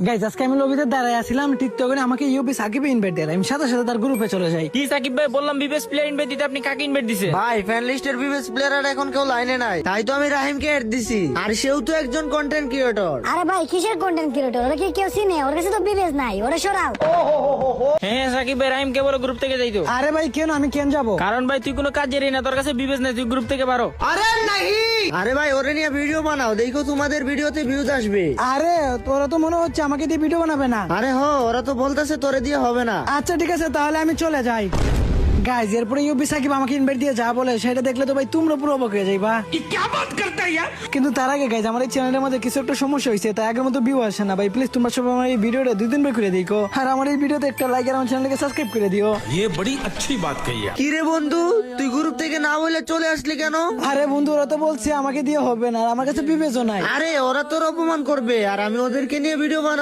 Guys আজকে আমি লবিতে দাঁড়ায় আসছিলাম, টিকটকে আমাকে ইউপি সাকিব ইনভাইট দেয়, আমি সাথে সাথে তার গ্রুপে চলে যাই। কি সাকিব ভাই বললাম বিবেস প্লেয়ার ইনভাইট দিতে, আপনি কাকে ইনভাইট দিছে? ভাই ফ্যান লিস্টের বিবেস প্লেয়ার এখন কেউ লাইনে নাই, তাই তো আমি রাহিমকে এড দিছি। আর সেও তো একজন কন্টেন্ট ক্রিয়েটর। আরে ভাই কিসের কন্টেন্ট ক্রিয়েটর? ওরা কি কেউ চিনে? ওর কাছে তো বিবেচ নাই, ওরা সরাও। হ্যাঁ সাকিব ভাই, রাহিম কে বলো গ্রুপ থেকে যাইতো। আরে ভাই কেন, আমি কেন যাবো? কারণ ভাই তুই কোনো কাজেরই না, তোর কাছে বিবেস নাই, তুই গ্রুপ থেকে পারো। আরে ভাই ওরে নিয়ে ভিডিও বানাও, দেখো তোমাদের ভিডিওতে ভিউজ আসবে। আরে তোরা তো মনে হচ্ছে আমাকে দিয়ে ভিডিও বানাবে না। আরে ওরা তো বলতেছে তোরে দিয়ে হবে না। আচ্ছা ঠিক আছে, তাহলে আমি চলে যাই। গাইজ এরপরে ইউপি সাকিব আমাকে ইনভাইট দিয়ে যা বলে সেটা দেখলে তো ভাই তোমরা পুরো অবাক হয়ে যাইবা। কিন্তু তার আগে গাইজ আমার এই চ্যানেলের মধ্যে কিছু একটা সমস্যা হয়েছে, তাই আগের মতো ভিউ আসে না ভাই। প্লিজ তোমরা সবাই আমার এই ভিডিওটা 2 দিন করে দেখো, আর আমার এই ভিডিওতে একটা লাইক আর আমার চ্যানেলকে সাবস্ক্রাইব করে দিও। ये बड़ी अच्छी बात कही है। কি রে বন্ধু, তুই গ্রুপ থেকে না বলে চলে আসলি কেন? আরে বন্ধু ওরা তো বলছে আমাকে দিয়ে হবে না, আর আমার কাছে বিবেচনা নাই। আরে ওরা তোর অপমান করবে, আর আমি ওদেরকে নিয়ে ভিডিও বানাবো।